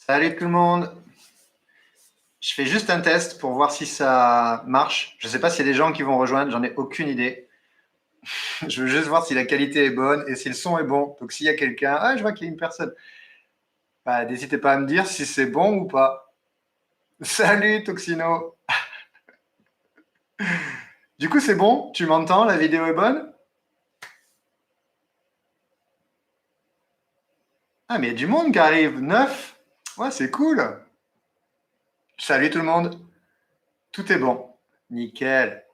Salut tout le monde. Je fais juste un test pour voir si ça marche. Je ne sais pas s'il y a des gens qui vont rejoindre, j'en ai aucune idée. Je veux juste voir si la qualité est bonne et si le son est bon. Donc s'il y a quelqu'un, ah, je vois qu'il y a une personne. Bah, n'hésitez pas à me dire si c'est bon ou pas. Salut Toxino. Du coup, c'est bon? Tu m'entends? La vidéo est bonne? Ah, mais il y a du monde qui arrive. Neuf. Ouais, c'est cool. Salut tout le monde. Tout est bon. Nickel.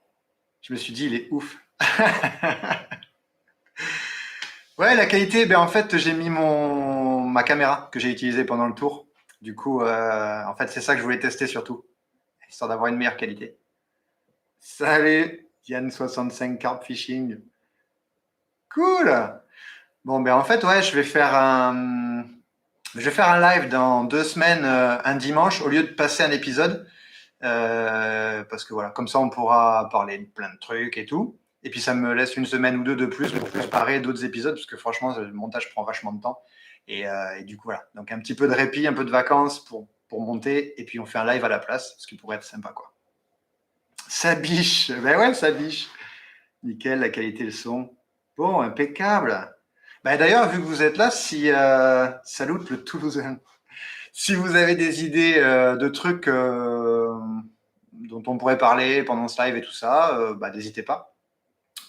Je me suis dit, il est ouf. Ouais, la qualité, ben en fait, j'ai mis ma caméra que j'ai utilisée pendant le tour. Du coup, en fait, c'est ça que je voulais tester surtout, histoire d'avoir une meilleure qualité. Salut, Yann65 Carp Fishing. Cool. Bon, ben en fait, ouais, je vais faire un live dans 2 semaines, un dimanche, au lieu de passer un épisode. Parce que voilà, comme ça, on pourra parler de plein de trucs et tout. Et puis, ça me laisse une semaine ou deux de plus pour préparer d'autres épisodes, parce que franchement, le montage prend vachement de temps. Et du coup, voilà. Donc, un petit peu de répit, un peu de vacances pour monter. Et puis, on fait un live à la place, ce qui pourrait être sympa, quoi. Ça biche. Ben ouais, ça biche. Nickel, la qualité, le son. Bon, impeccable. Ben d'ailleurs, vu que vous êtes là, si salut le Toulousain. Si vous avez des idées de trucs dont on pourrait parler pendant ce live et tout ça, bah, n'hésitez pas.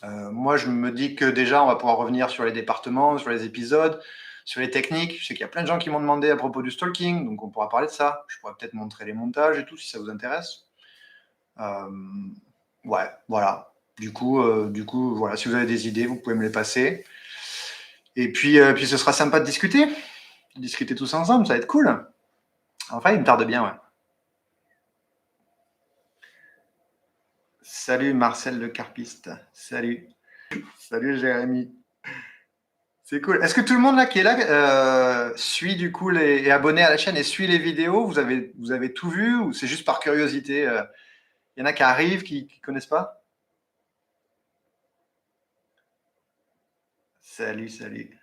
Moi, je me dis que déjà, on va pouvoir revenir sur les départements, sur les épisodes, sur les techniques. Je sais qu'il y a plein de gens qui m'ont demandé à propos du stalking, donc on pourra parler de ça. Je pourrais peut-être montrer les montages et tout, si ça vous intéresse. Euh, ouais, voilà. Du coup, voilà, si vous avez des idées, vous pouvez me les passer. Et puis ce sera sympa de discuter tous ensemble, ça va être cool. Enfin, il me tarde bien, ouais. Salut Marcel le carpiste. Salut. Salut Jérémy. C'est cool. Est-ce que tout le monde là qui est là suit du coup est abonné à la chaîne et suit les vidéos? Vous avez tout vu ou c'est juste par curiosité? Il y en a qui arrivent, qui connaissent pas? Salut, salut.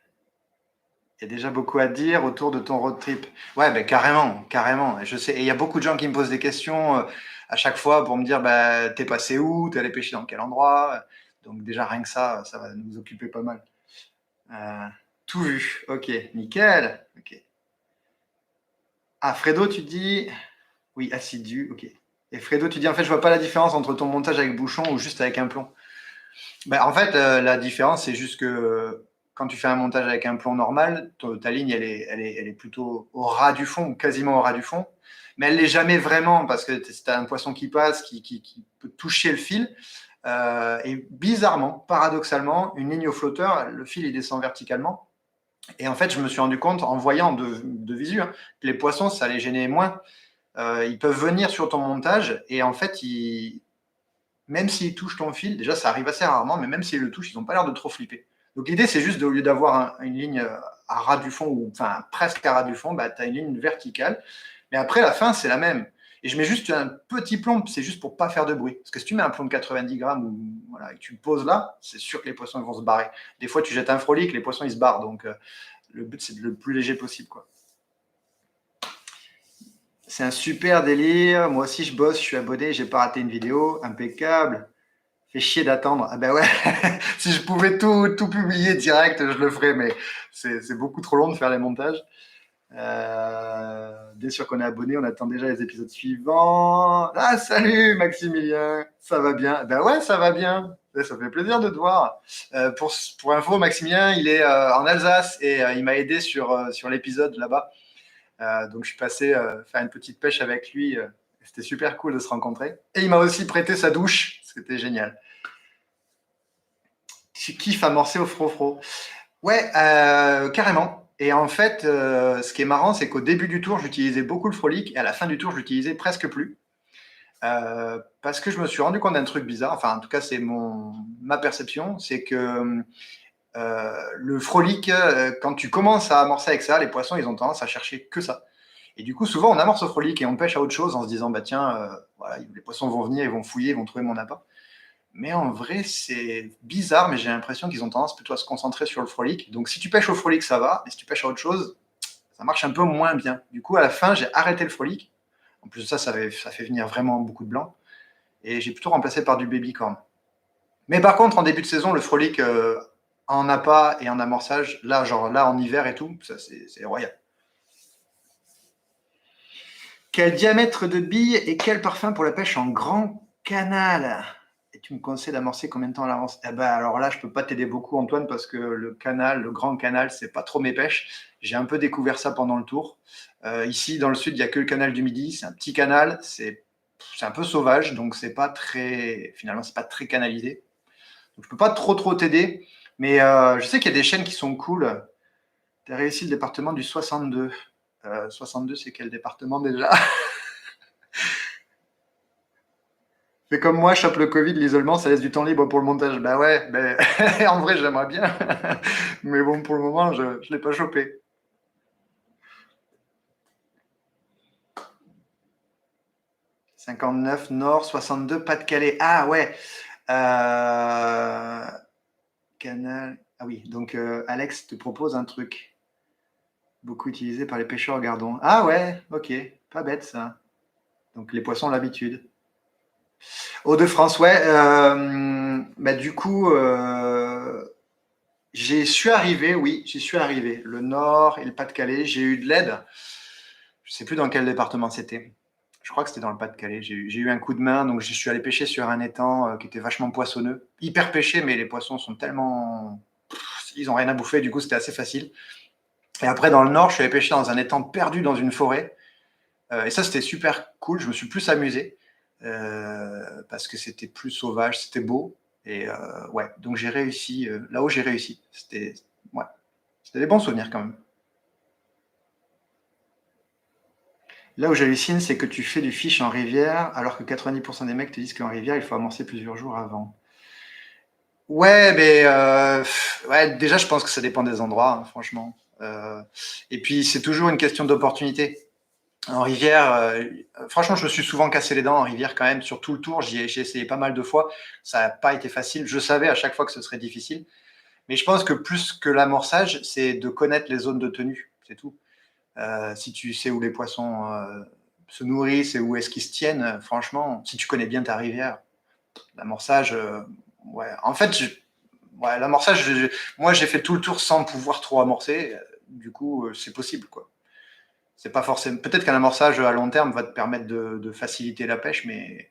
Il y a déjà beaucoup à dire autour de ton road trip. Ouais, ben carrément, carrément. Je sais. Et il y a beaucoup de gens qui me posent des questions à chaque fois pour me dire, bah, t'es passé où? T'es allé pêcher dans quel endroit? Donc déjà rien que ça va nous occuper pas mal. Euh, tout vu. Ok, nickel. Ok. Ah, Fredo, tu dis. Oui, assidu. Ok. Et Fredo, tu dis en fait, je vois pas la différence entre ton montage avec bouchon ou juste avec un plomb. Ben, en fait, la différence, c'est juste que quand tu fais un montage avec un plomb normal, ta ligne, elle est plutôt au ras du fond, ou quasiment au ras du fond. Mais elle l'est jamais vraiment parce que tu as un poisson qui passe, qui peut toucher le fil. Et bizarrement, paradoxalement, une ligne au flotteur, le fil il descend verticalement. Et en fait, je me suis rendu compte en voyant de visu hein, que les poissons, ça les gênait moins. Ils peuvent venir sur ton montage et en fait, même s'ils touchent ton fil, déjà ça arrive assez rarement, mais même s'ils le touchent, ils n'ont pas l'air de trop flipper. Donc l'idée, c'est juste au lieu d'avoir une ligne à ras du fond, ou enfin presque à ras du fond, bah, tu as une ligne verticale. Mais après, la fin, c'est la même. Et je mets juste un petit plomb, c'est juste pour pas faire de bruit. Parce que si tu mets un plomb de 90 grammes ou, voilà, et que tu le poses là, c'est sûr que les poissons vont se barrer. Des fois, tu jettes un frolic, les poissons ils se barrent. Donc le but, c'est de le plus léger possible, quoi. C'est un super délire. Moi aussi, je bosse, je suis abonné, j'ai pas raté une vidéo. Impeccable. Fait chier d'attendre. Ah ben ouais, si je pouvais tout publier direct, je le ferais, mais c'est beaucoup trop long de faire les montages. Bien sûr qu'on est abonné, on attend déjà les épisodes suivants. Ah, salut Maximilien, ça va bien? Ben ouais, ça va bien. Ça fait plaisir de te voir. Pour info, Maximilien, il est en Alsace et il m'a aidé sur l'épisode là-bas. Donc je suis passé faire une petite pêche avec lui. C'était super cool de se rencontrer. Et il m'a aussi prêté sa douche. C'était génial. Tu kiffes amorcer au fro-fro. Ouais, carrément. Et en fait, ce qui est marrant, c'est qu'au début du tour, j'utilisais beaucoup le frolic et à la fin du tour, je l'utilisais presque plus. Parce que je me suis rendu compte d'un truc bizarre. Enfin, en tout cas, c'est ma perception. C'est que le frolic, quand tu commences à amorcer avec ça, les poissons, ils ont tendance à chercher que ça. Et du coup, souvent, on amorce au frolic et on pêche à autre chose en se disant, bah tiens, voilà, les poissons vont venir, ils vont fouiller, ils vont trouver mon appât. Mais en vrai, c'est bizarre, mais j'ai l'impression qu'ils ont tendance plutôt à se concentrer sur le frolic. Donc si tu pêches au frolic, ça va. Et si tu pêches à autre chose, ça marche un peu moins bien. Du coup, à la fin, j'ai arrêté le frolic. En plus de ça, ça fait venir vraiment beaucoup de blanc. Et j'ai plutôt remplacé par du baby corn. Mais par contre, en début de saison, le frolic en appât et en amorçage, là, genre là, en hiver et tout, ça, c'est royal. Quel diamètre de bille et quel parfum pour la pêche en grand canal? Et tu me conseilles d'amorcer combien de temps à l'avance? Eh ben, alors là, je peux pas t'aider beaucoup, Antoine, parce que le canal, le grand canal, c'est pas trop mes pêches. J'ai un peu découvert ça pendant le tour. Ici, dans le sud, il y a que le canal du Midi. C'est un petit canal, c'est un peu sauvage, donc c'est pas très, finalement, c'est pas très canalisé. Donc, je peux pas trop t'aider, mais je sais qu'il y a des chaînes qui sont cool. Tu as réussi le département du 62. 62, c'est quel département déjà? Fais comme moi, chope le Covid, l'isolement, ça laisse du temps libre pour le montage. Bah ouais, ben, en vrai, j'aimerais bien. Mais bon, pour le moment, je ne l'ai pas chopé. « 59 Nord, 62 Pas-de-Calais. » Ah ouais. Euh, Canal. Ah oui, donc Alex te propose un truc beaucoup utilisé par les pêcheurs gardons. Ah ouais, ok, pas bête ça. Donc les poissons ont l'habitude. Hauts-de-France, ouais. Bah, du coup, j'y suis arrivé, oui, j'y suis arrivé. Le Nord et le Pas-de-Calais, j'ai eu de l'aide. Je ne sais plus dans quel département c'était. Je crois que c'était dans le Pas-de-Calais. J'ai eu un coup de main, donc je suis allé pêcher sur un étang qui était vachement poissonneux. Hyper pêché, mais les poissons sont tellement... Ils n'ont rien à bouffer, du coup c'était assez facile. Et après, dans le Nord, je suis allé pêcher dans un étang perdu dans une forêt. Et ça, c'était super cool. Je me suis plus amusé parce que c'était plus sauvage, c'était beau. Et ouais, donc j'ai réussi. Là-haut, j'ai réussi. Ouais, c'était des bons souvenirs quand même. Là où j'hallucine, c'est que tu fais du fish en rivière, alors que 90% des mecs te disent qu'en rivière, il faut amorcer plusieurs jours avant. Ouais, mais ouais, déjà, je pense que ça dépend des endroits, hein, franchement. Et puis, c'est toujours une question d'opportunité. En rivière, franchement, je me suis souvent cassé les dents en rivière quand même. Sur tout le tour, j'ai essayé pas mal de fois. Ça n'a pas été facile. Je savais à chaque fois que ce serait difficile. Mais je pense que plus que l'amorçage, c'est de connaître les zones de tenue. C'est tout. Si tu sais où les poissons se nourrissent et où est-ce qu'ils se tiennent, franchement, si tu connais bien ta rivière, l'amorçage, ouais. En fait, ouais, l'amorçage, moi, j'ai fait tout le tour sans pouvoir trop amorcer. Du coup, c'est possible, quoi. C'est pas forcément. Peut-être qu'un amorçage à long terme va te permettre de faciliter la pêche, mais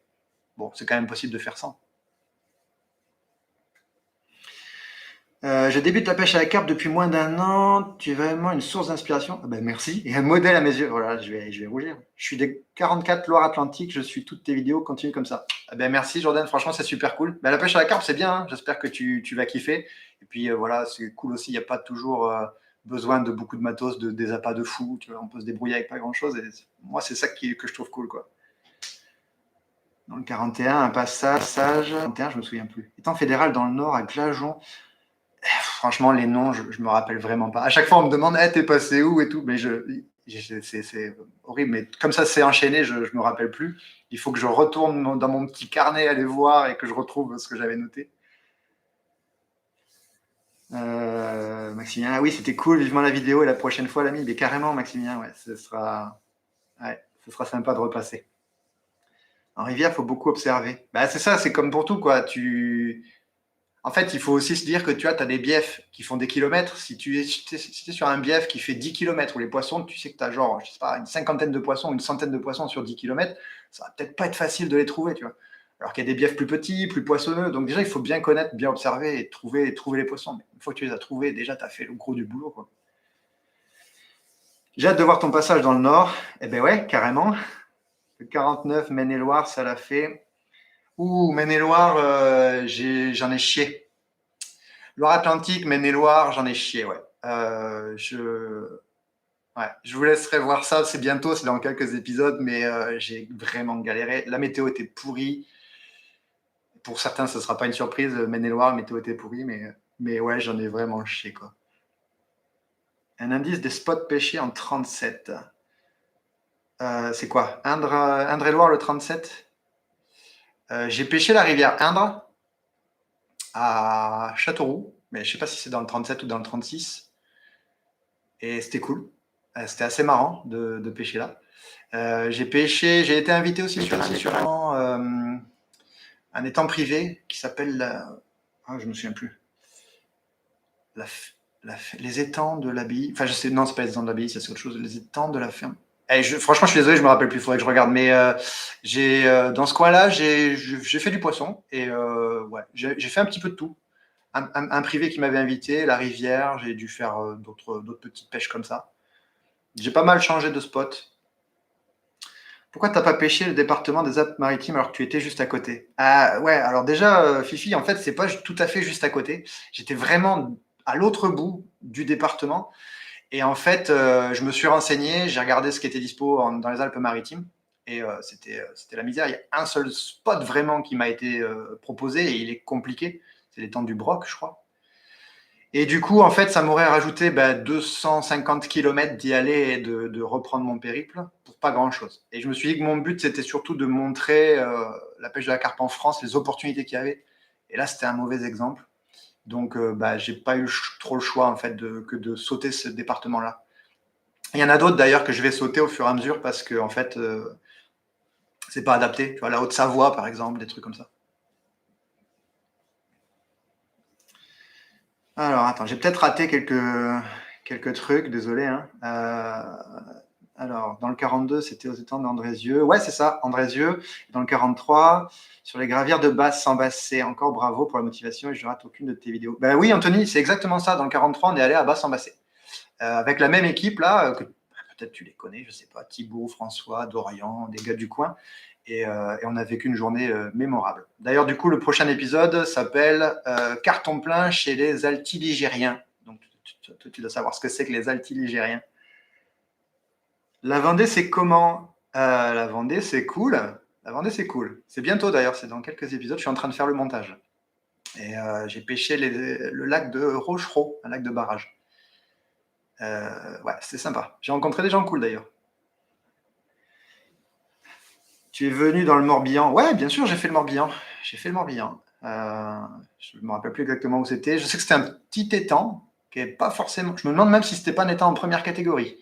bon, c'est quand même possible de faire sans. Je débute la pêche à la carpe depuis moins d'un an. Tu es vraiment une source d'inspiration. Ah ben merci. Et un modèle à mes yeux. Voilà, je vais rougir. Je suis des 44 Loire-Atlantique. Je suis toutes tes vidéos. Continue comme ça. Ah ben merci Jordan. Franchement, c'est super cool. Ben, la pêche à la carpe, c'est bien, hein. J'espère que tu vas kiffer. Et puis voilà, c'est cool aussi. Il n'y a pas toujours besoin de beaucoup de matos, des appâts de fou. Tu vois, on peut se débrouiller avec pas grand-chose. Et moi, c'est ça que je trouve cool, quoi. Dans le 41, un passage. 41, je me souviens plus. Étant fédéral dans le Nord, à Glageon. Franchement, les noms, je me rappelle vraiment pas. À chaque fois, on me demande, hey, t'es passé où et tout, mais c'est horrible. Mais comme ça s'est enchaîné, je me rappelle plus. Il faut que je retourne dans mon petit carnet, aller voir et que je retrouve ce que j'avais noté. Maximilien, ah oui, c'était cool. Vivement la vidéo et la prochaine fois, l'ami. Mais carrément, Maximilien, ouais, ouais, ce sera sympa de repasser. En rivière, il faut beaucoup observer. Bah, c'est ça, c'est comme pour tout, quoi. En fait, il faut aussi se dire que tu as des biefs qui font des kilomètres. Si tu es sur un bief qui fait 10 kilomètres où les poissons, tu sais que tu as genre, je sais pas, une cinquantaine de poissons, une centaine de poissons sur 10 kilomètres, ça va peut-être pas être facile de les trouver, tu vois. Alors qu'il y a des biefs plus petits, plus poissonneux. Donc déjà, il faut bien connaître, bien observer et trouver les poissons. Mais une fois que tu les as trouvés, déjà, tu as fait le gros du boulot, quoi. J'ai hâte de voir ton passage dans le Nord. Eh ben ouais, carrément. Le 49, Maine-et-Loire, ça l'a fait. Ouh, Maine-et-Loire, j'en ai chié. Loire-Atlantique, Maine-et-Loire, j'en ai chié, ouais. Ouais. Je vous laisserai voir ça, c'est bientôt, c'est dans quelques épisodes, mais j'ai vraiment galéré. La météo était pourrie. Pour certains, ce ne sera pas une surprise. Maine-et-Loire, la météo était pourrie, mais ouais, j'en ai vraiment chié, quoi. Un indice des spots pêchés en 37. C'est quoi Indre-et-Loire, le 37. J'ai pêché la rivière Indre à Châteauroux, mais je ne sais pas si c'est dans le 37 ou dans le 36. Et c'était cool. C'était assez marrant de pêcher là. J'ai été invité aussi sur un étang privé qui s'appelle je me souviens plus. La, les étangs de l'abbaye. Enfin, je sais, non, c'est pas les étangs de l'abbaye, ça c'est autre chose. Les étangs de la ferme. Franchement, je suis désolé, je me rappelle plus. Il faudrait que je regarde. Mais dans ce coin-là, j'ai fait du poisson et ouais, j'ai fait un petit peu de tout. Un privé qui m'avait invité, la rivière. J'ai dû faire d'autres petites pêches comme ça. J'ai pas mal changé de spot. Pourquoi t'as pas pêché le département des Alpes-Maritimes alors que tu étais juste à côté? Ah ouais, alors déjà, Fifi, en fait, c'est pas tout à fait juste à côté. J'étais vraiment à l'autre bout du département. Et en fait, je me suis renseigné, j'ai regardé ce qui était dispo dans les Alpes-Maritimes. Et c'était la misère. Il y a un seul spot vraiment qui m'a été proposé et il est compliqué. C'est l'étang du Broc, je crois. Et du coup, en fait, ça m'aurait rajouté 250 km d'y aller et de reprendre mon périple pour pas grand-chose. Et je me suis dit que mon but, c'était surtout de montrer la pêche de la carpe en France, les opportunités qu'il y avait. Et là, c'était un mauvais exemple. Donc, j'ai pas eu trop le choix, en fait, que de sauter ce département-là. Il y en a d'autres, d'ailleurs, que je vais sauter au fur et à mesure parce que, en fait, c'est pas adapté. Tu vois, la Haute-Savoie, par exemple, des trucs comme ça. Alors, attends, j'ai peut-être raté quelques trucs, désolé. Hein. Alors, dans le 42, c'était aux étangs d'Andrézieux. Ouais, c'est ça, Andrézieux. Dans le 43, sur les gravières de Basse-en-Bassée. Encore bravo pour la motivation et je rate aucune de tes vidéos. Ben oui, Anthony, c'est exactement ça. Dans le 43, on est allé à Basse-en-Bassée. Avec la même équipe, là, que peut-être tu les connais, je sais pas, Thibaut, François, Dorian, des gars du coin. Et on a vécu une journée mémorable. D'ailleurs, du coup, le prochain épisode s'appelle Carton plein chez les altiligériens. Donc, tu dois savoir ce que c'est que les altiligériens. La Vendée, c'est comment La Vendée, c'est cool. La Vendée, c'est cool. C'est bientôt d'ailleurs, c'est dans quelques épisodes. Je suis en train de faire le montage. Et j'ai pêché le lac de Rochereau, un lac de barrage. Ouais, c'est sympa. J'ai rencontré des gens cool d'ailleurs. Tu es venu dans le Morbihan? Ouais, bien sûr, j'ai fait le Morbihan. J'ai fait le Morbihan. Je ne me rappelle plus exactement où c'était. Je sais que c'était un petit étang qui est pas forcément. Je me demande même si c'était pas un étang en première catégorie.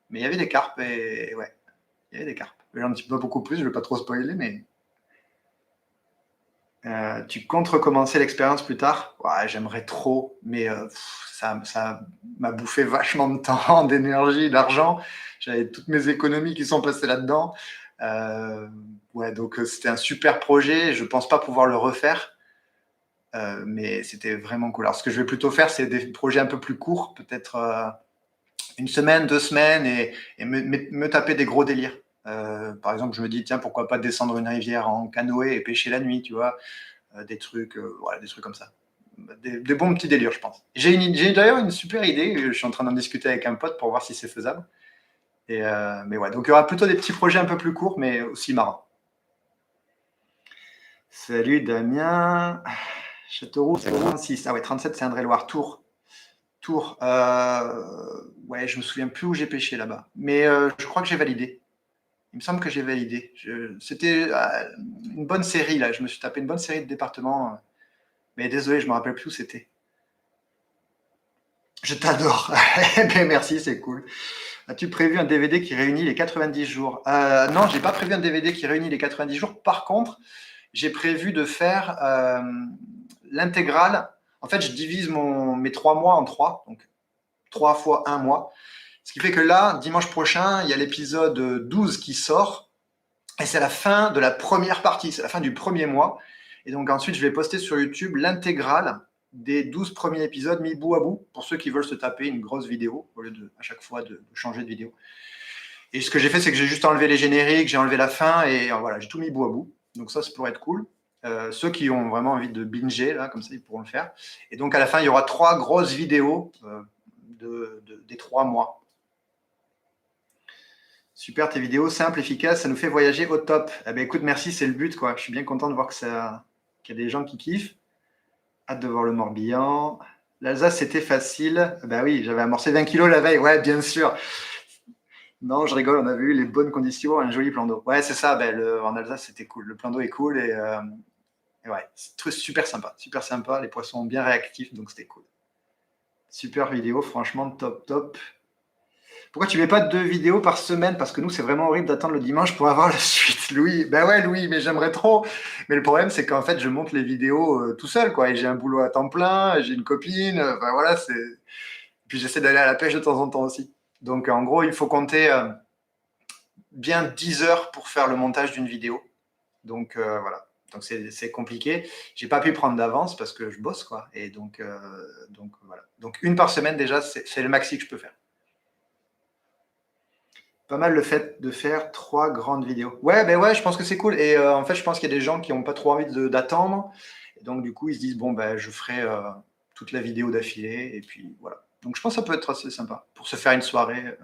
Mais il y avait des carpes et ouais, il y avait des carpes. J'en dis pas beaucoup plus, je ne vais pas trop spoiler, mais tu comptes recommencer l'expérience plus tard? Ouais, j'aimerais trop, mais ça m'a bouffé vachement de temps, d'énergie, d'argent. J'avais toutes mes économies qui sont passées là-dedans. Ouais, donc c'était un super projet. Je pense pas pouvoir le refaire, mais c'était vraiment cool. Alors, ce que je vais plutôt faire, c'est des projets un peu plus courts, peut-être une semaine, 2 semaines, et me taper des gros délires. Par exemple, je me dis, tiens, pourquoi pas descendre une rivière en canoë et pêcher la nuit, tu vois, voilà, des trucs comme ça. Des bons petits délires, je pense. J'ai d'ailleurs une super idée. Je suis en train d'en discuter avec un pote pour voir si c'est faisable. Mais ouais, donc il y aura plutôt des petits projets un peu plus courts, mais aussi marrants. Salut Damien. Châteauroux, c'est 36. Ah ouais, 37, c'est Indre-et-Loire. Tours. Tours. Ouais, je me souviens plus où j'ai pêché là-bas. Mais je crois que j'ai validé. Il me semble que j'ai validé. C'était une bonne série, là. Je me suis tapé une bonne série de départements. Mais désolé, je me rappelle plus où c'était. Je t'adore. Merci, c'est cool. As-tu prévu un DVD qui réunit les 90 jours? Non, j'ai pas prévu un DVD qui réunit les 90 jours. Par contre, j'ai prévu de faire l'intégrale. En fait, je divise mes 3 mois en 3, donc 3 fois 1 mois. Ce qui fait que là, dimanche prochain, il y a l'épisode 12 qui sort. Et c'est la fin de la première partie, c'est la fin du premier mois. Et donc ensuite, je vais poster sur YouTube l'intégrale des 12 premiers épisodes mis bout à bout, pour ceux qui veulent se taper une grosse vidéo, au lieu à chaque fois de changer de vidéo. Et ce que j'ai fait, c'est que j'ai juste enlevé les génériques, j'ai enlevé la fin, et voilà, j'ai tout mis bout à bout. Donc ça pourrait être cool. Ceux qui ont vraiment envie de binger, là, comme ça, ils pourront le faire. Et donc à la fin, il y aura 3 grosses vidéos des 3 mois. Super, tes vidéos simples, efficaces, ça nous fait voyager au top. Eh ben, écoute, merci, c'est le but, quoi. Je suis bien content de voir qu'il y a des gens qui kiffent. Hâte de voir le Morbihan. L'Alsace, c'était facile. Ben oui, j'avais amorcé 20 kilos la veille. Ouais, bien sûr. Non, je rigole, on avait eu les bonnes conditions, un joli plan d'eau. Ouais, c'est ça, en Alsace, c'était cool. Le plan d'eau est cool et ouais, c'est super sympa. Super sympa, les poissons bien réactifs, donc c'était cool. Super vidéo, franchement, top, top. Pourquoi tu mets pas 2 vidéos par semaine? Parce que nous, c'est vraiment horrible d'attendre le dimanche pour avoir la suite, Louis. Ben ouais, Louis, mais j'aimerais trop. Mais le problème, c'est qu'en fait, je monte les vidéos tout seul, quoi. Et j'ai un boulot à temps plein, j'ai une copine. Enfin voilà, c'est. Puis j'essaie d'aller à la pêche de temps en temps aussi. Donc en gros, il faut compter bien 10 heures pour faire le montage d'une vidéo. Donc voilà. Donc c'est compliqué. J'ai pas pu prendre d'avance parce que je bosse, quoi. Et donc voilà. Donc une par semaine déjà, c'est le maxi que je peux faire. Pas mal le fait de faire 3 grandes vidéos. Ouais, ben ouais, je pense que c'est cool. Et en fait, je pense qu'il y a des gens qui n'ont pas trop envie d'attendre. Et donc, du coup, ils se disent, bon, ben, je ferai toute la vidéo d'affilée. Et puis, voilà. Donc, je pense que ça peut être assez sympa pour se faire une soirée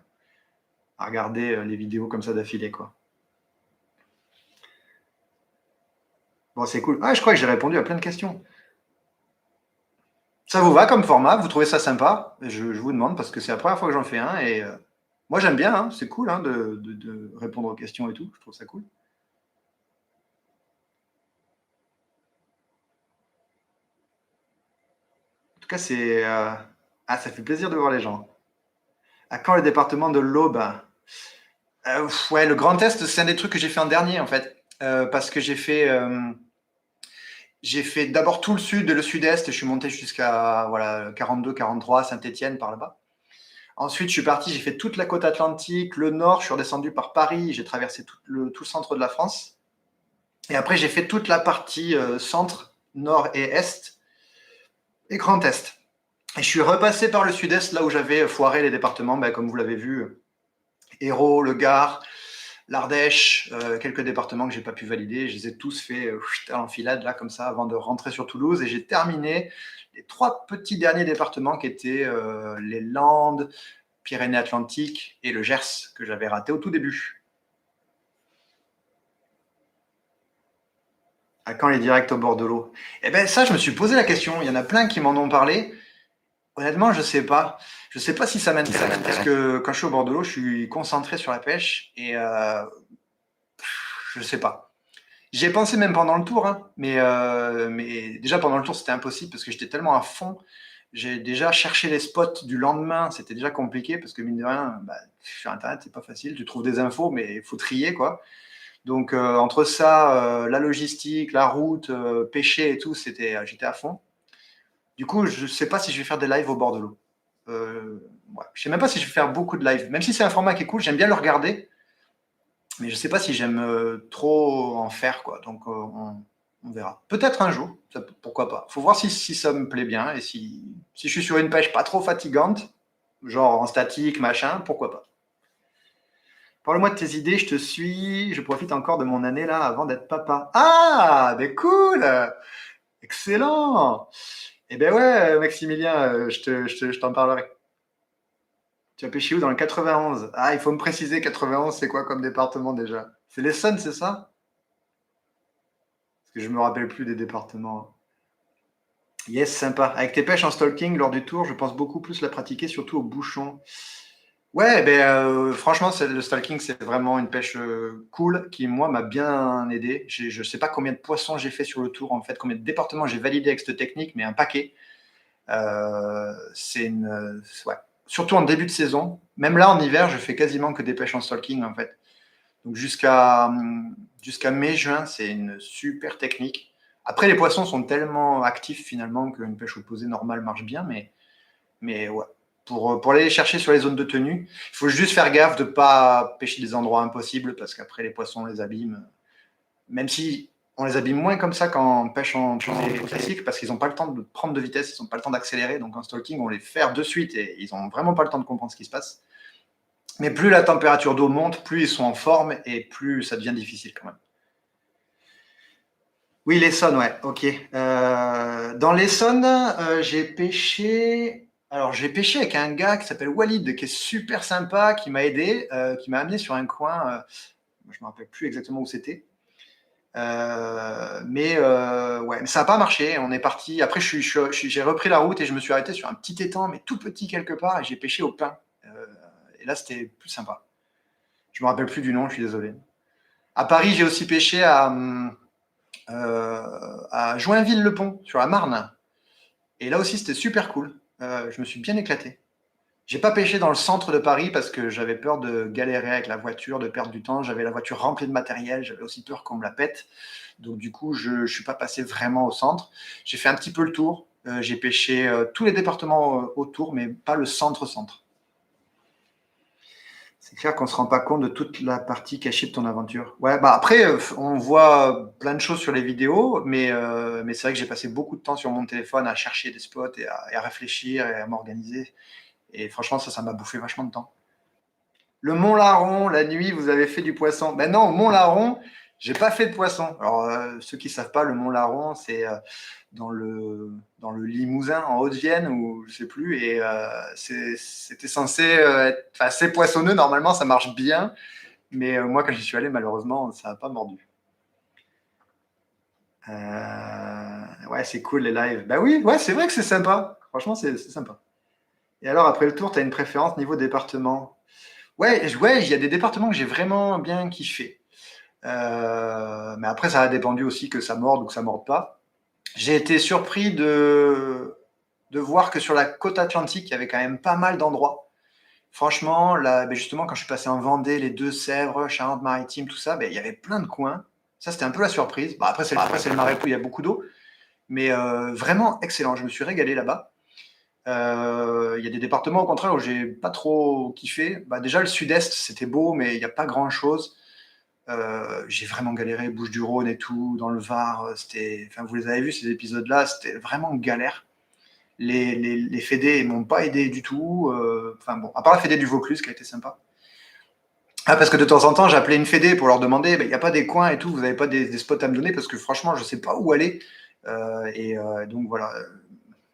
à regarder les vidéos comme ça d'affilée, quoi. Bon, c'est cool. Ah, je crois que j'ai répondu à plein de questions. Ça vous va comme format? Vous trouvez ça sympa? Je vous demande parce que c'est la première fois que j'en fais un. Et moi, j'aime bien. Hein. C'est cool hein, de répondre aux questions et tout. Je trouve ça cool. En tout cas, c'est. Ah, ça fait plaisir de voir les gens. À quand le département de l'Aube? Ouais, le Grand Est, c'est un des trucs que j'ai fait en dernier, en fait. Parce que j'ai fait d'abord tout le sud et le sud-est. Je suis monté jusqu'à voilà, 42, 43, Saint-Étienne, par là-bas. Ensuite, je suis parti, j'ai fait toute la côte atlantique, le nord, je suis redescendu par Paris, j'ai traversé tout le centre de la France. Et après, j'ai fait toute la partie centre, nord et est, et Grand Est. Et je suis repassé par le sud-est, là où j'avais foiré les départements, ben, comme vous l'avez vu, Hérault, le Gard, l'Ardèche, quelques départements que j'ai pas pu valider. Je les ai tous fait à l'enfilade, là, comme ça, avant de rentrer sur Toulouse. Et j'ai terminé les 3 petits derniers départements qui étaient les Landes, Pyrénées-Atlantiques et le Gers, que j'avais raté au tout début. À quand les directs au bord de l'eau? Eh ben ça, je me suis posé la question. Il y en a plein qui m'en ont parlé. Honnêtement, je sais pas. Je sais pas si ça m'intéresse parce que quand je suis au bord de l'eau, je suis concentré sur la pêche et je sais pas. J'y ai pensé même pendant le tour, hein, mais déjà pendant le tour, c'était impossible parce que j'étais tellement à fond. J'ai déjà cherché les spots du lendemain, c'était déjà compliqué parce que mine de rien, bah, sur Internet, c'est pas facile. Tu trouves des infos, mais il faut trier, quoi. Donc entre ça, la logistique, la route, pêcher et tout, j'étais à fond. Du coup, je sais pas si je vais faire des lives au bord de l'eau. Ouais. Je sais même pas si je vais faire beaucoup de lives. Même si c'est un format qui est cool, j'aime bien le regarder, mais je sais pas si j'aime trop en faire, quoi. Donc on verra. Peut-être un jour, pourquoi pas. Faut voir si ça me plaît bien et si je suis sur une pêche pas trop fatigante, genre en statique, machin, pourquoi pas. Parle-moi de tes idées, je te suis. Je profite encore de mon année là avant d'être papa. Ah, mais cool! Excellent! Eh ben ouais, Maximilien, je t'en parlerai. Tu as pêché où dans le 91? Ah, il faut me préciser, 91, c'est quoi comme département déjà? C'est l'Essonne, c'est ça? Parce que je me rappelle plus des départements. Yes, sympa. Avec tes pêches en stalking lors du tour, je pense beaucoup plus la pratiquer, surtout au bouchon. Ouais, ben franchement, le stalking, c'est vraiment une pêche cool qui, moi, m'a bien aidé. Je sais pas combien de poissons j'ai fait sur le tour, en fait, combien de départements j'ai validé avec cette technique, mais un paquet. C'est une. Ouais. Surtout en début de saison. Même là, en hiver, je fais quasiment que des pêches en stalking, en fait. Donc jusqu'à mai-juin, c'est une super technique. Après, les poissons sont tellement actifs finalement qu'une pêche opposée normale marche bien, mais ouais. Pour aller les chercher sur les zones de tenue, il faut juste faire gaffe de ne pas pêcher des endroits impossibles parce qu'après les poissons on les abîme. Même si on les abîme moins comme ça qu'en pêche en classique parce qu'ils n'ont pas le temps de prendre de vitesse, ils n'ont pas le temps d'accélérer. Donc en stalking, on les fait de suite et ils n'ont vraiment pas le temps de comprendre ce qui se passe. Mais plus la température d'eau monte, plus ils sont en forme et plus ça devient difficile quand même. Oui, l'Essonne, ouais, ok. Dans l'Essonne, j'ai pêché. Alors, j'ai pêché avec un gars qui s'appelle Walid, qui est super sympa, qui m'a aidé, qui m'a amené sur un coin. Je ne me rappelle plus exactement où c'était. Ouais, ça n'a pas marché. On est parti. Après, j'ai repris la route et je me suis arrêté sur un petit étang, mais tout petit quelque part, et j'ai pêché au pain. Et là, c'était plus sympa. Je me rappelle plus du nom, je suis désolé. À Paris, j'ai aussi pêché à Joinville-le-Pont, sur la Marne. Et là aussi, c'était super cool. Je me suis bien éclaté. J'ai pas pêché dans le centre de Paris parce que j'avais peur de galérer avec la voiture, de perdre du temps. J'avais la voiture remplie de matériel, j'avais aussi peur qu'on me la pète. Donc du coup, je ne suis pas passé vraiment au centre. J'ai fait un petit peu le tour. J'ai pêché tous les départements autour, mais pas le centre-centre. C'est clair qu'on ne se rend pas compte de toute la partie cachée de ton aventure. Ouais, bah après, on voit plein de choses sur les vidéos, mais c'est vrai que j'ai passé beaucoup de temps sur mon téléphone à chercher des spots et à réfléchir et à m'organiser. Et franchement, ça m'a bouffé vachement de temps. Le Mont Larron, la nuit, vous avez fait du poisson. Ben non, au Mont Larron, j'ai pas fait de poisson. Alors, ceux qui savent pas, le Mont Larron, c'est dans le Limousin, en Haute-Vienne, ou je sais plus, et c'était censé être assez poissonneux. Normalement, ça marche bien, mais moi, quand j'y suis allé, malheureusement, ça n'a pas mordu. Ouais, c'est cool les lives. Bah oui, ouais, c'est vrai que c'est sympa. Franchement, c'est sympa. Et alors, après le tour, tu as une préférence niveau département? Ouais, ouais, il y a des départements que j'ai vraiment bien kiffé. Mais après, ça a dépendu aussi que ça morde ou que ça morde pas. J'ai été surpris de voir que sur la côte atlantique, il y avait quand même pas mal d'endroits. Franchement, là, ben justement, quand je suis passé en Vendée, les Deux-Sèvres, Charente-Maritime, tout ça, ben, il y avait plein de coins. Ça, c'était un peu la surprise. Bah, après, c'est le Marais-Pou, il y a beaucoup d'eau. Mais vraiment excellent. Je me suis régalé là-bas. Il y a des départements, au contraire, où j'ai pas trop kiffé. Bah, déjà, le sud-est, c'était beau, mais il n'y a pas grand-chose. J'ai vraiment galéré, Bouches-du-Rhône et tout, dans le Var. Enfin, vous les avez vus, ces épisodes-là, c'était vraiment galère. Les fédés ne m'ont pas aidé du tout. Enfin bon, à part la fédé du Vaucluse qui a été sympa. Ah, parce que de temps en temps, j'appelais une fédé pour leur demander, il n'y a pas des coins et tout, vous n'avez pas des spots à me donner parce que franchement, je ne sais pas où aller. Donc voilà,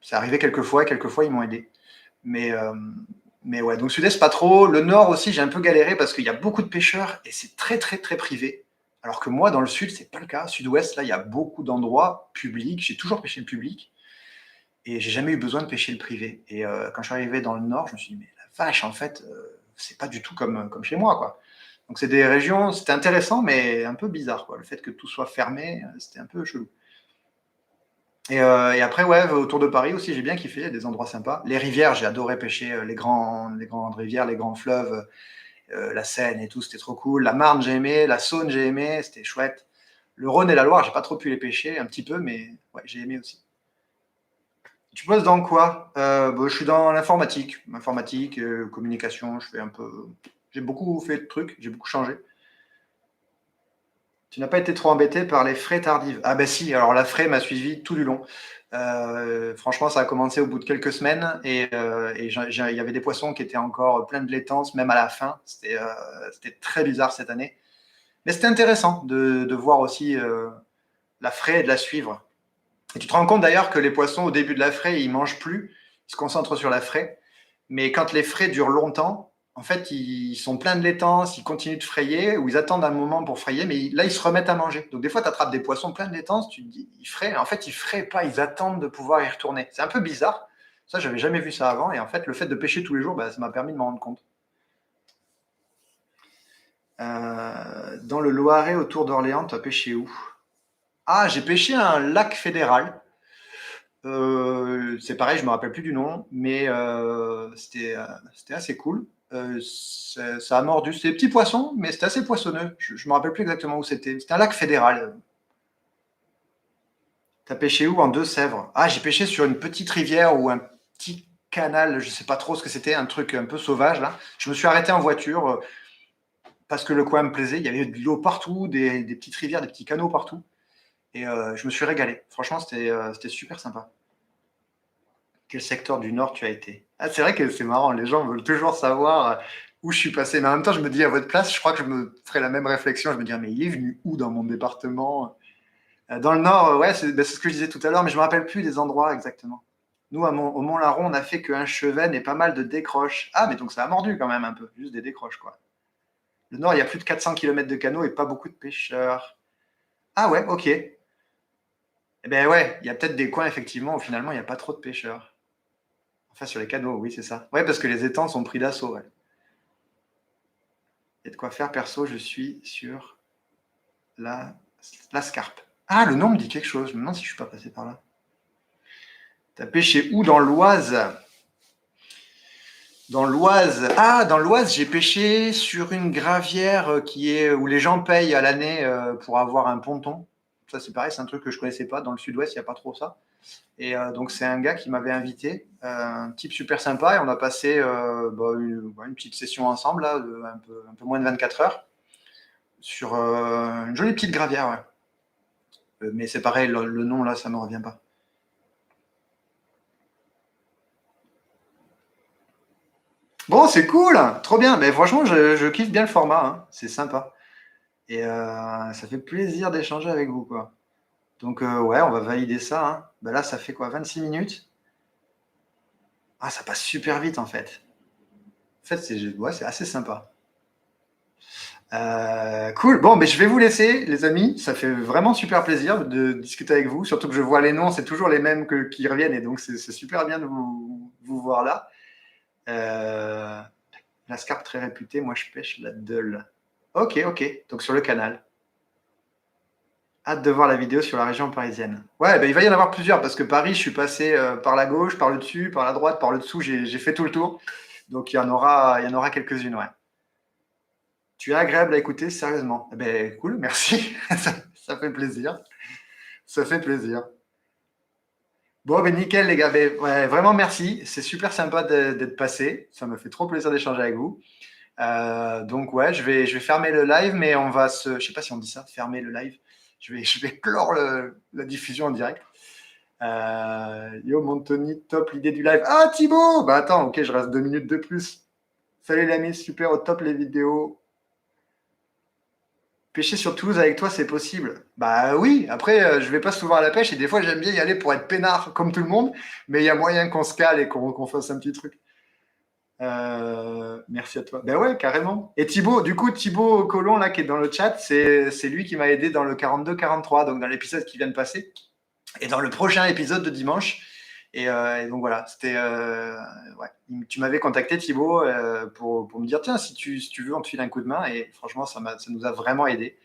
c'est arrivé quelques fois, ils m'ont aidé. Mais, euh, mais ouais, donc sud-est, pas trop. Le nord aussi, j'ai un peu galéré parce qu'il y a beaucoup de pêcheurs et c'est très, très, très privé. Alors que moi, dans le sud, c'est pas le cas. Sud-ouest, là, il y a beaucoup d'endroits publics. J'ai toujours pêché le public et j'ai jamais eu besoin de pêcher le privé. Et quand je suis arrivé dans le nord, je me suis dit, mais la vache, en fait, c'est pas du tout comme chez moi, quoi. Donc c'est des régions, c'était intéressant, mais un peu bizarre, quoi. Le fait que tout soit fermé, c'était un peu chelou. Et après, ouais, autour de Paris aussi, j'ai bien kiffé, il y a des endroits sympas. Les rivières, j'ai adoré pêcher les grandes rivières, les grands fleuves, la Seine et tout, c'était trop cool. La Marne, j'ai aimé, la Saône, j'ai aimé, c'était chouette. Le Rhône et la Loire, j'ai pas trop pu les pêcher, un petit peu, mais ouais, j'ai aimé aussi. Tu bosses dans quoi? Bah, je suis dans l'informatique, communication, je fais un peu. J'ai beaucoup fait de trucs, j'ai beaucoup changé. Tu n'as pas été trop embêté par les frais tardives? Ah ben si, alors la frais m'a suivi tout du long. Franchement, ça a commencé au bout de quelques semaines et il y avait des poissons qui étaient encore pleins de laitance, même à la fin. C'était très bizarre cette année. Mais c'était intéressant de voir aussi la frais et de la suivre. Et tu te rends compte d'ailleurs que les poissons, au début de la frais, ils mangent plus, ils se concentrent sur la frais. Mais quand les frais durent longtemps, en fait, ils sont pleins de laitance, ils continuent de frayer, ou ils attendent un moment pour frayer, mais là, ils se remettent à manger. Donc, des fois, tu attrapes des poissons pleins de laitance, tu te dis, ils fraient. En fait, ils fraient pas, ils attendent de pouvoir y retourner. C'est un peu bizarre. Ça, j'avais jamais vu ça avant. Et en fait, le fait de pêcher tous les jours, bah, ça m'a permis de m'en rendre compte. Dans le Loiret, autour d'Orléans, tu as pêché où? Ah, j'ai pêché un lac fédéral. C'est pareil, je me rappelle plus du nom, mais c'était assez cool. Ça a mordu. C'était des petits poissons, mais c'était assez poissonneux. Je me rappelle plus exactement où c'était. C'était un lac fédéral. T'as pêché où? En Deux-Sèvres? Ah, j'ai pêché sur une petite rivière ou un petit canal, je sais pas trop ce que c'était, un truc un peu sauvage là. Je me suis arrêté en voiture parce que le coin me plaisait. Il y avait de l'eau partout, des petites rivières, des petits canaux partout. Et je me suis régalé. Franchement, c'était super sympa. Quel secteur du Nord tu as été? Ah, c'est vrai que c'est marrant, les gens veulent toujours savoir où je suis passé. Mais en même temps, je me dis à votre place, je crois que je me ferais la même réflexion. Je me dirais, mais il est venu où dans mon département? Dans le Nord, ouais, c'est ce que je disais tout à l'heure, mais je me rappelle plus des endroits exactement. Nous, au Mont-Larron, on a fait qu'un cheven et pas mal de décroches. Ah, mais donc ça a mordu quand même un peu, juste des décroches, quoi. Le Nord, il y a plus de 400 km de canaux et pas beaucoup de pêcheurs. Ah ouais, ok. Eh ben ouais, il y a peut-être des coins, effectivement, où finalement, il n'y a pas trop de pêcheurs. Enfin, sur les canaux, oui, c'est ça. Ouais, parce que les étangs sont pris d'assaut, ouais. Et de quoi faire perso, je suis sur la, la Scarpe. Ah, le nom me dit quelque chose. Je me demande si je suis pas passé par là. T'as pêché où dans l'Oise? Dans l'Oise. Ah, dans l'Oise, j'ai pêché sur une gravière où les gens payent à l'année pour avoir un ponton. Ça, c'est pareil, c'est un truc que je connaissais pas. Dans le sud-ouest, il n'y a pas trop ça. Et donc, c'est un gars qui m'avait invité, un type super sympa, et on a passé une petite session ensemble, là, un peu moins de 24 heures, sur une jolie petite gravière. Ouais. Mais c'est pareil, le nom, là, ça ne me revient pas. Bon, c'est cool, trop bien. Mais franchement, je kiffe bien le format, hein. C'est sympa. Et ça fait plaisir d'échanger avec vous, quoi. Donc, ouais, on va valider ça, hein. Bah là, ça fait quoi, 26 minutes? Ah, ça passe super vite, en fait. En fait, c'est assez sympa. Cool. Bon, mais je vais vous laisser, les amis. Ça fait vraiment super plaisir de discuter avec vous. Surtout que je vois les noms, c'est toujours les mêmes qui reviennent. Et donc, c'est super bien de vous voir là. Euh, la scarpe très réputée, moi, je pêche la Deule. Ok, ok. Donc, sur le canal. Hâte de voir la vidéo sur la région parisienne. Ouais, ben, il va y en avoir plusieurs parce que Paris, je suis passé par la gauche, par le dessus, par la droite, par le dessous. J'ai fait tout le tour. Donc, il y en aura quelques-unes, ouais. Tu es agréable à écouter, sérieusement. Eh ben, cool, merci. Ça fait plaisir. Ça fait plaisir. Bon, ben nickel, les gars. Ben, ouais, vraiment, merci. C'est super sympa d'être passé. Ça me fait trop plaisir d'échanger avec vous. Donc, ouais, je vais fermer le live, mais on va se. Je sais pas si on dit ça, fermer le live. Je vais clore la diffusion en direct. Yo, Montoni, top l'idée du live. Ah, Thibaut! Bah attends, ok, je reste 2 minutes de plus. Salut l'ami, super, au top les vidéos. Pêcher sur Toulouse avec toi, c'est possible. Bah oui, après, je vais pas souvent à la pêche et des fois, j'aime bien y aller pour être peinard comme tout le monde, mais il y a moyen qu'on se cale et qu'on fasse un petit truc. Merci à toi. Ben ouais, carrément. Et Thibaut, du coup, Thibaut Colomb, là, qui est dans le chat, c'est lui qui m'a aidé dans le 42-43, donc dans l'épisode qui vient de passer, et dans le prochain épisode de dimanche. Et donc voilà, c'était. Ouais. Tu m'avais contacté, Thibaut, pour me dire tiens, si tu veux, on te file un coup de main. Et franchement, ça nous a vraiment aidé.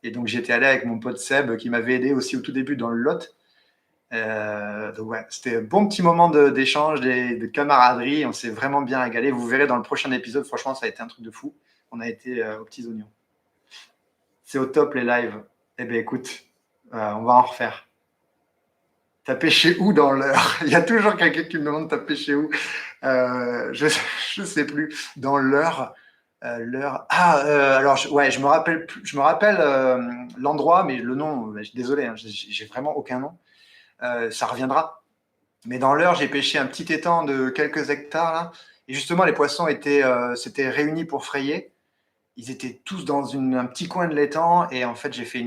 Et donc j'étais allé avec mon pote Seb qui m'avait aidé aussi au tout début dans le Lot. Donc ouais, c'était un bon petit moment d'échange, de camaraderie. On s'est vraiment bien régalé. Vous verrez dans le prochain épisode, franchement, ça a été un truc de fou. On a été aux petits oignons. C'est au top les lives. Eh bien écoute, on va en refaire. T'as pêché où dans l'heure? Il y a toujours quelqu'un qui me demande t'as pêché où. Je sais plus. Dans l'heure. L'heure. Ah, alors ouais, je me rappelle l'endroit, mais le nom, je suis désolé, hein, j'ai vraiment aucun nom. Ça reviendra. Mais dans l'heure, j'ai pêché un petit étang de quelques hectares là. Et justement, les poissons s'étaient réunis pour frayer. Ils étaient tous dans un petit coin de l'étang et en fait, j'ai fait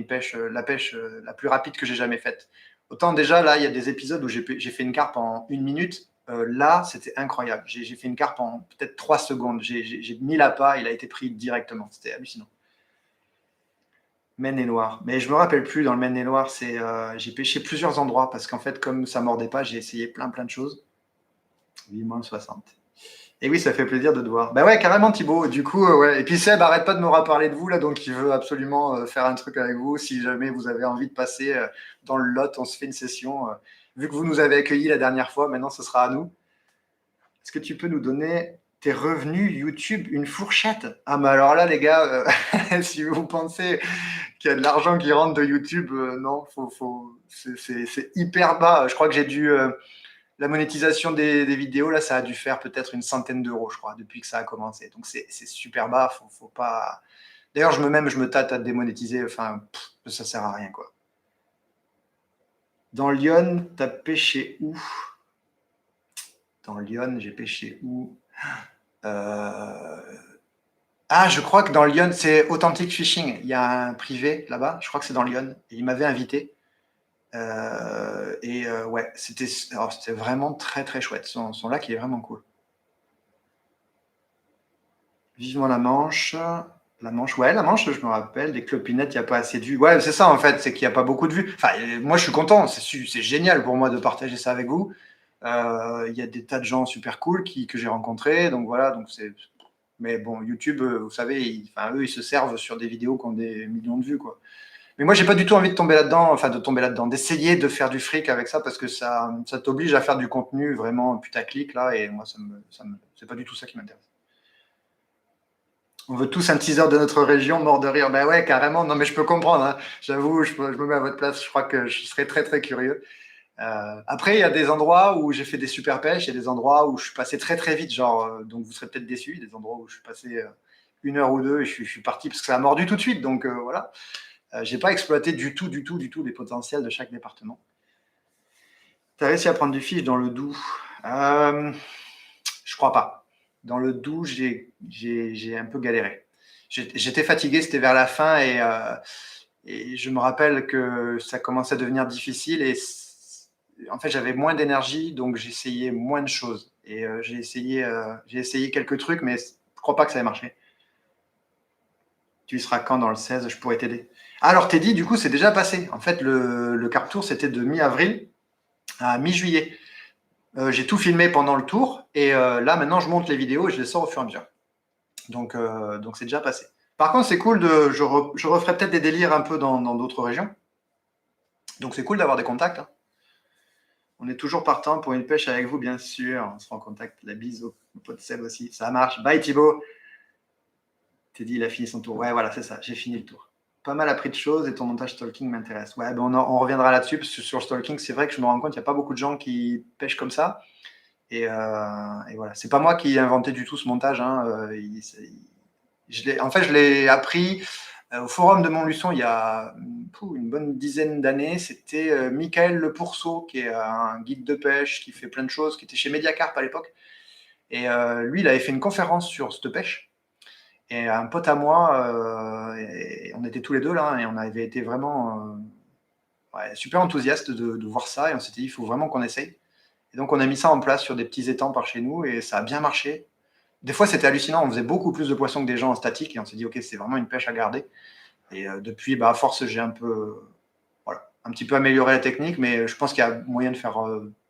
la pêche la plus rapide que j'ai jamais faite. Autant déjà, là, il y a des épisodes où j'ai fait une carpe en 1 minute. Là, c'était incroyable. J'ai fait une carpe en peut-être 3 secondes. J'ai mis l'appât, il a été pris directement. C'était hallucinant. Maine-et-Loire. Mais je me rappelle plus dans le Maine-et-Loire. J'ai pêché plusieurs endroits parce qu'en fait, comme ça mordait pas, j'ai essayé plein de choses. Vivement le 60. Et oui, ça fait plaisir de te voir. Bah ouais, carrément Thibaut. Du coup, ouais. Et puis Seb, arrête pas de me reparler de vous là, donc il veut absolument faire un truc avec vous. Si jamais vous avez envie de passer dans le Lot, on se fait une session. Vu que vous nous avez accueillis la dernière fois, maintenant ce sera à nous. Est-ce que tu peux nous donner tes revenus YouTube, une fourchette? Ah, mais alors là, les gars, si vous pensez qu'il y a de l'argent qui rentre de YouTube, non, c'est hyper bas. Je crois que j'ai dû. La monétisation des vidéos, là, ça a dû faire peut-être une centaine d'euros, je crois, depuis que ça a commencé. Donc c'est super bas, faut pas. D'ailleurs, je me tâte à démonétiser, enfin, ça sert à rien, quoi. Dans Lyon, t'as pêché où? Dans Lyon, j'ai pêché où? Euh, Ah, je crois que dans Lyon, c'est Authentic Fishing. Il y a un privé là-bas, je crois que c'est dans Lyon. Et il m'avait invité. Ouais, c'était vraiment très chouette. Son lac, il est vraiment cool. Vivement la Manche. La Manche, ouais, la Manche, je me rappelle, des clopinettes, il n'y a pas assez de vues. Ouais, c'est ça en fait, c'est qu'il n'y a pas beaucoup de vues. Enfin, moi je suis content, c'est génial pour moi de partager ça avec vous. Il y a des tas de gens super cool que j'ai rencontrés, donc voilà, donc c'est. Mais bon, YouTube, vous savez, enfin, eux, ils se servent sur des vidéos qui ont des millions de vues, quoi. Mais moi, j'ai pas du tout envie de tomber là-dedans, enfin de tomber là-dedans, d'essayer de faire du fric avec ça parce que ça t'oblige à faire du contenu vraiment putaclic là, et moi, c'est pas du tout ça qui m'intéresse. On veut tous un teaser de notre région, mort de rire. Ben ouais, carrément. Non, mais je peux comprendre, hein. J'avoue, je me mets à votre place. Je crois que je serais très, très curieux. Après, il y a des endroits où j'ai fait des super pêches, il y a des endroits où je suis passé très, très vite. Genre, donc vous serez peut-être déçus. Des endroits où je suis passé 1 heure ou deux et je suis parti parce que ça a mordu tout de suite. Donc voilà. J'ai pas exploité du tout les potentiels de chaque département. Tu as réussi à prendre du fiche dans le Doubs? Je crois pas. Dans le Doubs, j'ai un peu galéré. J'étais fatigué, c'était vers la fin et je me rappelle que ça commençait à devenir difficile et en fait j'avais moins d'énergie, donc j'essayais moins de choses. Et j'ai essayé quelques trucs, mais je crois pas que ça ait marché. Tu y seras quand dans le 16? Je pourrais t'aider. Ah, alors Teddy, du coup, c'est déjà passé. En fait, le Carp Tour, c'était de mi-avril à mi-juillet. J'ai tout filmé pendant le tour et là, maintenant, je monte les vidéos et je les sors au fur et à mesure. Donc c'est déjà passé. Par contre, c'est cool je referai peut-être des délires un peu dans d'autres régions. Donc c'est cool d'avoir des contacts, hein. On est toujours partant pour une pêche avec vous, bien sûr. On sera en contact. La bise au pote Seb aussi. Ça marche. Bye Thibaut. Teddy, il a fini son tour. Ouais, voilà, c'est ça. J'ai fini le tour. Pas mal appris de choses et ton montage stalking m'intéresse. Ouais, ben on reviendra là-dessus parce que sur le stalking, c'est vrai que je me rends compte qu'il n'y a pas beaucoup de gens qui pêchent comme ça. Et voilà. C'est pas moi qui ai inventé du tout ce montage, hein. En fait, je l'ai appris au forum de Montluçon il y a une bonne dizaine d'années. C'était Michael Le Pourceau, qui est un guide de pêche, qui fait plein de choses, qui était chez Mediacarp à l'époque. Et lui, il avait fait une conférence sur cette pêche. Et un pote à moi, on était tous les deux là, et on avait été vraiment super enthousiastes de voir ça. Et on s'était dit, il faut vraiment qu'on essaye. Et donc, on a mis ça en place sur des petits étangs par chez nous, et ça a bien marché. Des fois, c'était hallucinant. On faisait beaucoup plus de poissons que des gens en statique, et on s'est dit, ok, c'est vraiment une pêche à garder. Et depuis, à force, j'ai un petit peu amélioré la technique, mais je pense qu'il y a moyen de faire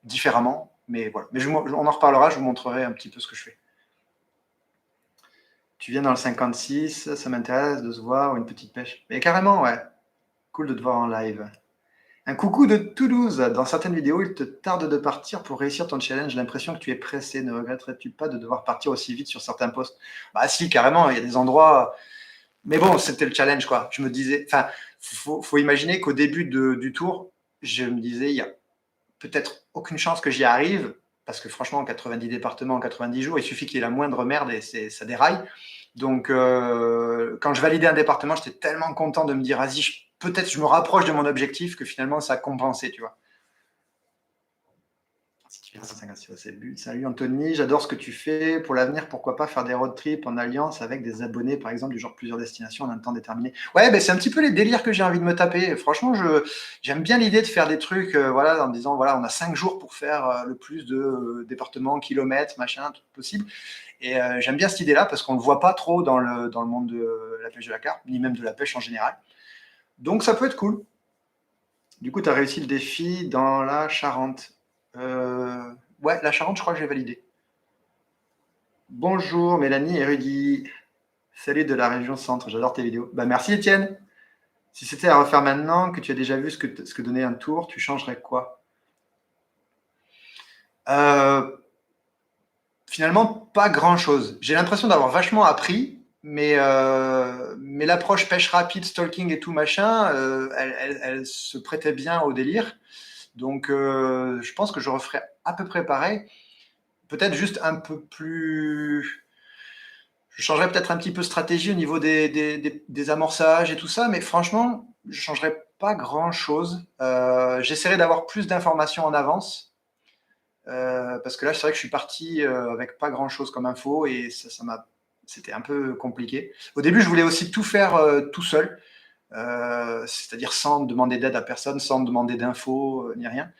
différemment. Mais voilà. Mais on en reparlera, je vous montrerai un petit peu ce que je fais. Tu viens dans le 56, ça m'intéresse de se voir, une petite pêche. Mais carrément, ouais. Cool de te voir en live. Un coucou de Toulouse. Dans certaines vidéos, il te tarde de partir pour réussir ton challenge. J'ai l'impression que tu es pressé. Ne regretterais-tu pas de devoir partir aussi vite sur certains posts? Bah si, carrément. Il y a des endroits. Mais bon, c'était le challenge, quoi. Je me disais. Enfin, faut imaginer qu'au début du tour, je me disais, il y a peut-être aucune chance que j'y arrive, parce que franchement, en 90 départements, en 90 jours, il suffit qu'il y ait la moindre merde et ça déraille. Donc, quand je validais un département, j'étais tellement content de me dire, vas-y, peut-être je me rapproche de mon objectif que finalement, ça a compensé, tu vois. Si tu viens à 156, c'est le but. Salut Anthony, j'adore ce que tu fais. Pour l'avenir, pourquoi pas faire des road trips en alliance avec des abonnés, par exemple, du genre plusieurs destinations en un temps déterminé. Ouais, ben c'est un petit peu les délires que j'ai envie de me taper. Franchement, j'aime bien l'idée de faire des trucs, voilà, en disant, voilà, on a 5 jours pour faire le plus de départements, kilomètres, machin, tout possible. Et j'aime bien cette idée-là parce qu'on ne le voit pas trop dans le monde de la pêche de la carpe, ni même de la pêche en général. Donc ça peut être cool. Du coup, tu as réussi le défi dans la Charente. Ouais, la Charente, je crois que j'ai validé. Bonjour Mélanie et Rudy. Salut de la région centre, j'adore tes vidéos. Bah, merci Étienne. Si c'était à refaire maintenant, que tu as déjà vu ce que donnait un tour, tu changerais quoi? Finalement, pas grand-chose. J'ai l'impression d'avoir vachement appris, mais l'approche pêche rapide, stalking et tout machin, elle se prêtait bien au délire. Donc, je pense que je referais à peu près pareil. Peut-être juste un peu plus. Je changerais peut-être un petit peu de stratégie au niveau des amorçages et tout ça, mais franchement, je ne changerais pas grand-chose. J'essaierai d'avoir plus d'informations en avance. Parce que là, c'est vrai que je suis parti avec pas grand-chose comme info et c'était un peu compliqué. Au début, je voulais aussi tout faire tout seul, c'est-à-dire sans demander d'aide à personne, sans demander d'infos, ni rien.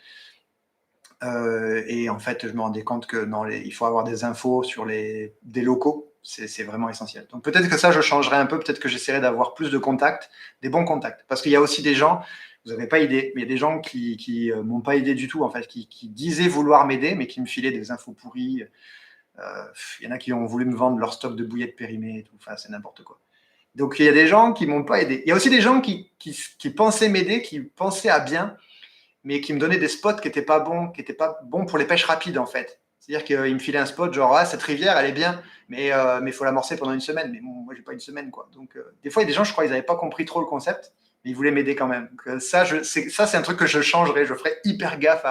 Et en fait, je me rendais compte que non, il faut avoir des infos sur des locaux, c'est vraiment essentiel. Donc peut-être que ça, je changerai un peu, peut-être que j'essaierai d'avoir plus de contacts, des bons contacts. Parce qu'il y a aussi des gens, vous n'avez pas idée, mais il y a des gens qui m'ont pas aidé du tout, en fait, qui disaient vouloir m'aider, mais qui me filaient des infos pourries. Il y en a qui ont voulu me vendre leur stock de bouillettes périmées et tout, enfin, c'est n'importe quoi. Donc, il y a des gens qui m'ont pas aidé. Il y a aussi des gens qui pensaient m'aider, qui pensaient à bien, mais qui me donnaient des spots qui étaient pas bons pour les pêches rapides, en fait. C'est-à-dire qu'ils me filaient un spot, genre, cette rivière, elle est bien, mais il faut l'amorcer pendant une semaine. Mais bon, moi, j'ai pas une semaine, quoi. Donc, des fois, il y a des gens, je crois, ils n'avaient pas compris trop le concept, mais ils voulaient m'aider quand même. Donc, ça, c'est un truc que je changerais. Je ferais hyper gaffe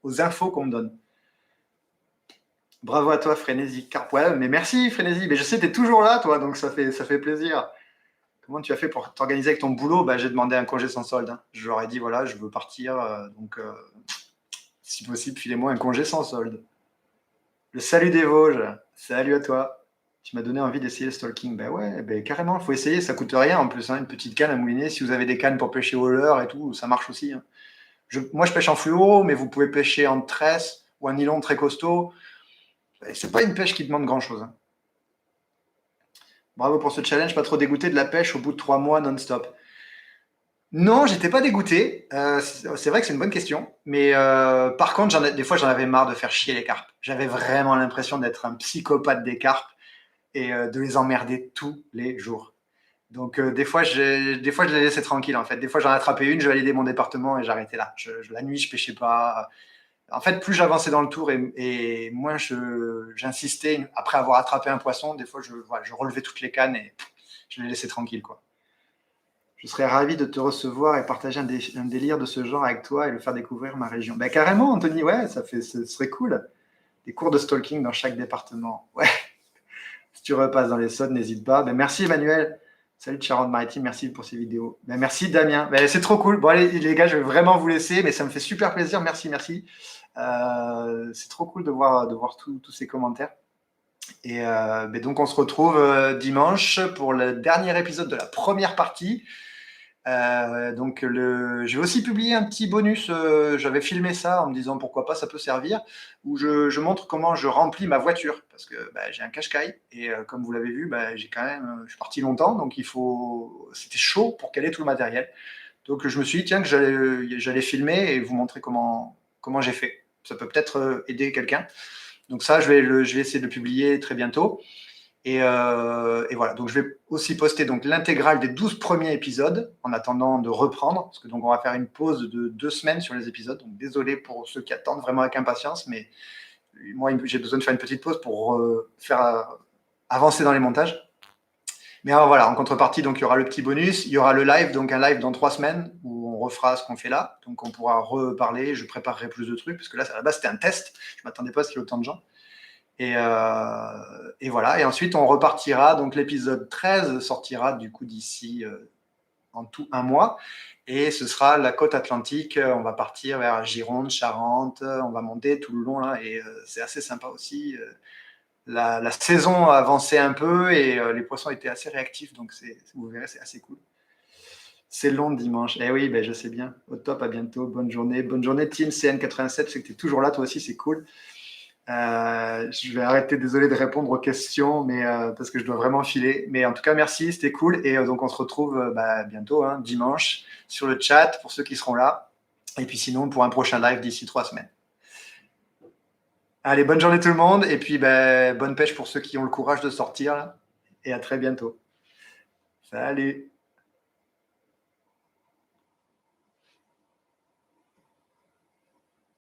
aux infos qu'on me donne. Bravo à toi, Frénésie Carp. Ouais, mais merci, Frénésie. Mais je sais, tu es toujours là, toi, donc ça fait plaisir. Comment tu as fait pour t'organiser avec ton boulot? Bah, j'ai demandé un congé sans solde, hein. Je leur ai dit, voilà, je veux partir, donc si possible, filez-moi un congé sans solde. Le salut des Vosges, salut à toi. Tu m'as donné envie d'essayer le stalking. Ben ouais, ben carrément, il faut essayer, ça coûte rien en plus, hein, une petite canne à mouliner. Si vous avez des cannes pour pêcher au leurre et tout, ça marche aussi, hein. Moi, je pêche en fluo, mais vous pouvez pêcher en tresse ou en nylon très costaud. C'est pas une pêche qui demande grand-chose, hein. Bravo pour ce challenge, pas trop dégoûté de la pêche au bout de 3 mois non-stop. Non, j'étais pas dégoûté. C'est vrai que c'est une bonne question. Mais par contre, des fois, j'en avais marre de faire chier les carpes. J'avais vraiment l'impression d'être un psychopathe des carpes et de les emmerder tous les jours. Donc, des fois, je les laissais tranquilles, en fait. Des fois, j'en attrapais une, je validais mon département et j'arrêtais là. La nuit, je pêchais pas. En fait, plus j'avançais dans le tour et moins j'insistais. Après avoir attrapé un poisson, des fois, voilà, je relevais toutes les cannes et je les laissais tranquilles, quoi. Je serais ravi de te recevoir et partager un délire de ce genre avec toi et le faire découvrir ma région. Ben, carrément, Anthony, ouais, ce serait cool. Des cours de stalking dans chaque département. Ouais, si tu repasses dans les Saudes, n'hésite pas. Ben, merci Emmanuel. Salut de Charente-Maritime, merci pour ces vidéos. Ben, merci Damien. Ben, c'est trop cool. Bon, allez, les gars, je vais vraiment vous laisser, mais ça me fait super plaisir. Merci, merci. C'est trop cool de voir tous ces commentaires. Et ben, donc, on se retrouve dimanche pour le dernier épisode de la première partie. Donc je vais aussi publier un petit bonus. J'avais filmé ça en me disant pourquoi pas, ça peut servir, où je montre comment je remplis ma voiture parce que bah, j'ai un Qashqai et comme vous l'avez vu, bah, je suis parti longtemps, donc c'était chaud pour caler tout le matériel. Donc je me suis dit tiens que j'allais filmer et vous montrer comment j'ai fait. Ça peut peut-être aider quelqu'un. Donc ça, je vais essayer de le publier très bientôt. Et voilà, donc je vais aussi poster donc l'intégrale des 12 premiers épisodes en attendant de reprendre, parce que donc on va faire une pause de 2 semaines sur les épisodes. Donc désolé pour ceux qui attendent vraiment avec impatience, mais moi j'ai besoin de faire une petite pause pour faire avancer dans les montages. Mais voilà, en contrepartie, donc il y aura le petit bonus, il y aura le live, donc un live dans 3 semaines où on refera ce qu'on fait là. Donc on pourra reparler, je préparerai plus de trucs, parce que là à la base c'était un test, je ne m'attendais pas à ce qu'il y ait autant de gens. Et voilà. Et ensuite, on repartira. Donc, l'épisode 13 sortira du coup d'ici en tout un mois. Et ce sera la côte atlantique. On va partir vers Gironde, Charente. On va monter tout le long là. Et c'est assez sympa aussi. La saison a avancé un peu et les poissons étaient assez réactifs. Donc, vous verrez, c'est assez cool. C'est long dimanche. Eh oui, ben, je sais bien. Au top, à bientôt. Bonne journée. Bonne journée, Team CN87. C'est que tu es toujours là, toi aussi, c'est cool. Je vais arrêter, désolé de répondre aux questions, mais parce que je dois vraiment filer. Mais en tout cas, merci, c'était cool. Et donc, on se retrouve bientôt, hein, dimanche, sur le chat pour ceux qui seront là. Et puis sinon, pour un prochain live d'ici 3 semaines. Allez, bonne journée tout le monde. Et puis, bonne pêche pour ceux qui ont le courage de sortir. Là. Et à très bientôt. Salut.